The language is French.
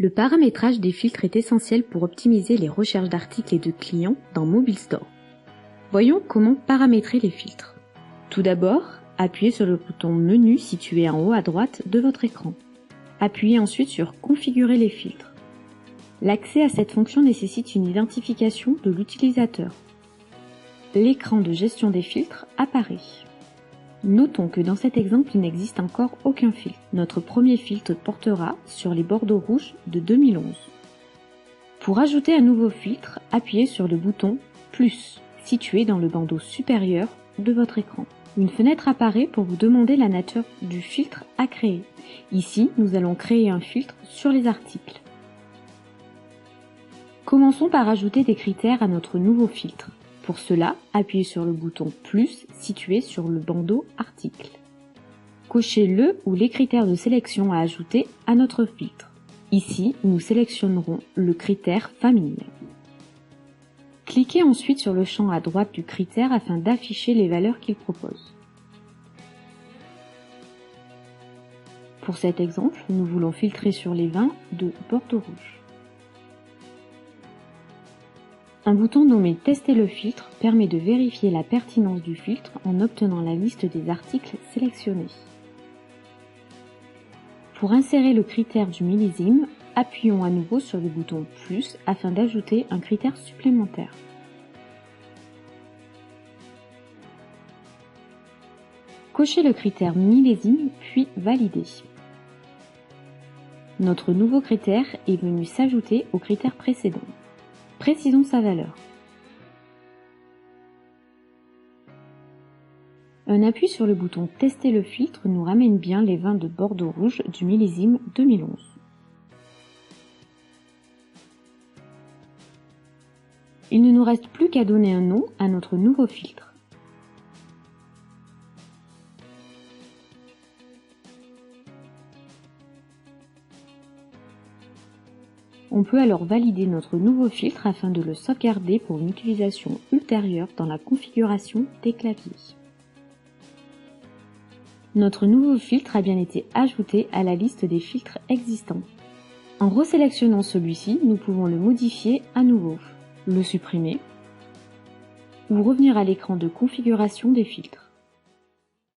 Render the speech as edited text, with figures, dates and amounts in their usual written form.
Le paramétrage des filtres est essentiel pour optimiser les recherches d'articles et de clients dans Mobile Store. Voyons comment paramétrer les filtres. Tout d'abord, appuyez sur le bouton Menu situé en haut à droite de votre écran. Appuyez ensuite sur Configurer les filtres. L'accès à cette fonction nécessite une identification de l'utilisateur. L'écran de gestion des filtres apparaît. Notons que dans cet exemple, il n'existe encore aucun filtre. Notre premier filtre portera sur les bordeaux rouges de 2011. Pour ajouter un nouveau filtre, appuyez sur le bouton Plus, situé dans le bandeau supérieur de votre écran. Une fenêtre apparaît pour vous demander la nature du filtre à créer. Ici, nous allons créer un filtre sur les articles. Commençons par ajouter des critères à notre nouveau filtre. Pour cela, appuyez sur le bouton Plus situé sur le bandeau Article. Cochez le ou les critères de sélection à ajouter à notre filtre. Ici, nous sélectionnerons le critère Famille. Cliquez ensuite sur le champ à droite du critère afin d'afficher les valeurs qu'il propose. Pour cet exemple, nous voulons filtrer sur les vins de Bordeaux rouge. Un bouton nommé Tester le filtre permet de vérifier la pertinence du filtre en obtenant la liste des articles sélectionnés. Pour insérer le critère du millésime, appuyons à nouveau sur le bouton Plus afin d'ajouter un critère supplémentaire. Cochez le critère millésime puis validez. Notre nouveau critère est venu s'ajouter au critère précédent. Précisons sa valeur. Un appui sur le bouton Tester le filtre nous ramène bien les vins de Bordeaux rouge du millésime 2011. Il ne nous reste plus qu'à donner un nom à notre nouveau filtre. On peut alors valider notre nouveau filtre afin de le sauvegarder pour une utilisation ultérieure dans la configuration des claviers. Notre nouveau filtre a bien été ajouté à la liste des filtres existants. En resélectionnant celui-ci, nous pouvons le modifier à nouveau, le supprimer ou revenir à l'écran de configuration des filtres.